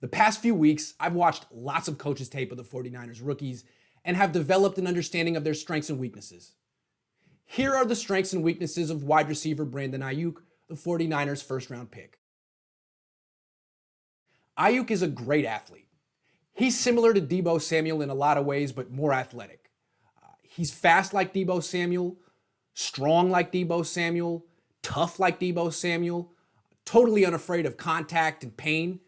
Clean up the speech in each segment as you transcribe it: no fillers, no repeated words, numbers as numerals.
The past few weeks, I've watched lots of coaches' tape of the 49ers rookies and have developed an understanding of their strengths and weaknesses. Here are the strengths and weaknesses of wide receiver Brandon Aiyuk, the 49ers' first-round pick. Aiyuk is a great athlete. He's similar to Deebo Samuel in a lot of ways, but more athletic. He's fast like Deebo Samuel, strong like Deebo Samuel, tough like Deebo Samuel, totally unafraid of contact and pain.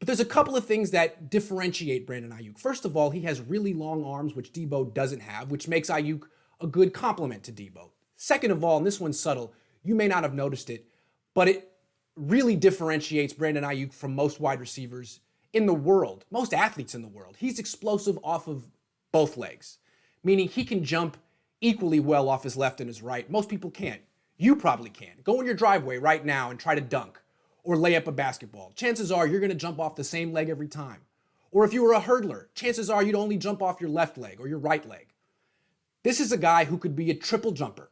But there's a couple of things that differentiate Brandon Aiyuk. First of all, he has really long arms, which Deebo doesn't have, which makes Aiyuk a good complement to Deebo. Second of all, and this one's subtle, you may not have noticed it, but it really differentiates Brandon Aiyuk from most wide receivers in the world, most athletes in the world. He's explosive off of both legs, meaning he can jump equally well off his left and his right. Most people can't. You probably can. Go in your driveway right now and try to dunk or lay up a basketball. Chances are you're going to jump off the same leg every time. Or if you were a hurdler, chances are you'd only jump off your left leg or your right leg. This is a guy who could be a triple jumper,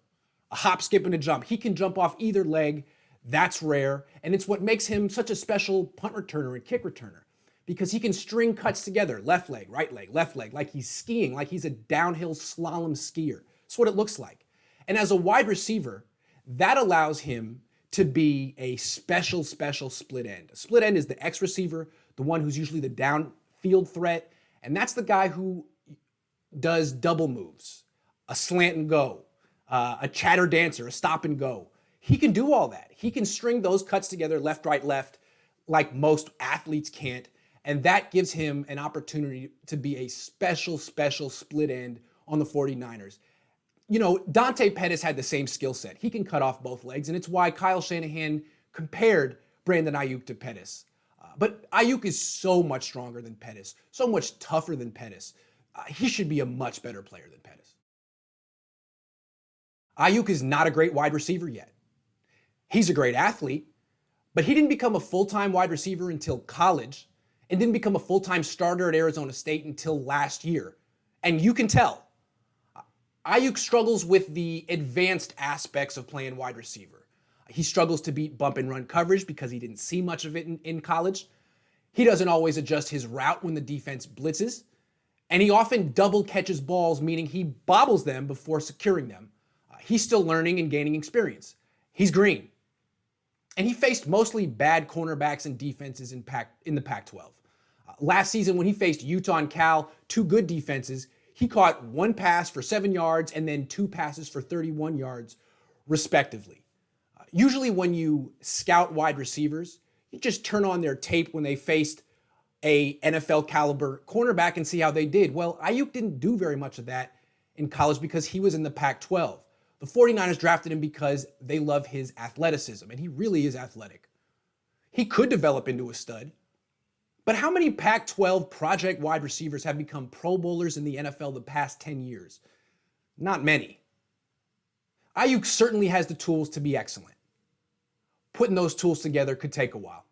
a hop, skip, and a jump. He can jump off either leg. That's rare, and it's what makes him such a special punt returner and kick returner, because he can string cuts together, left leg, like he's skiing, like he's a downhill slalom skier. That's what it looks like. And as a wide receiver, that allows him to be a special split end. A split end is the X receiver, the one who's usually the downfield threat, and that's the guy who does double moves, a slant and go, a chatter dancer, a stop and go. He can do all that. He can string those cuts together, left, right, left, like most athletes can't. And that gives him an opportunity to be a special split end on the 49ers. You know, Dante Pettis had the same skill set. He can cut off both legs, and it's why Kyle Shanahan compared Brandon Aiyuk to Pettis. But Aiyuk is so much stronger than Pettis, so much tougher than Pettis. He should be a much better player than Pettis. Aiyuk is not a great wide receiver yet. He's a great athlete, but he didn't become a full-time wide receiver until college and didn't become a full-time starter at Arizona State until last year. And you can tell. Aiyuk struggles with the advanced aspects of playing wide receiver. He struggles to beat bump and run coverage because he didn't see much of it in college. He doesn't always adjust his route when the defense blitzes. And he often double catches balls, meaning he bobbles them before securing them. He's still learning and gaining experience. He's green. And he faced mostly bad cornerbacks and defenses in the Pac-12. Last season, when he faced Utah and Cal, two good defenses, he caught one pass for 7 yards and then two passes for 31 yards, respectively. Usually when you scout wide receivers, you just turn on their tape when they faced a NFL caliber cornerback and see how they did. Well, Aiyuk didn't do very much of that in college because he was in the Pac-12. The 49ers drafted him because they love his athleticism, and he really is athletic. He could develop into a stud, but how many Pac-12 project wide receivers have become Pro Bowlers in the NFL the past 10 years? Not many. Aiyuk certainly has the tools to be excellent. Putting those tools together could take a while.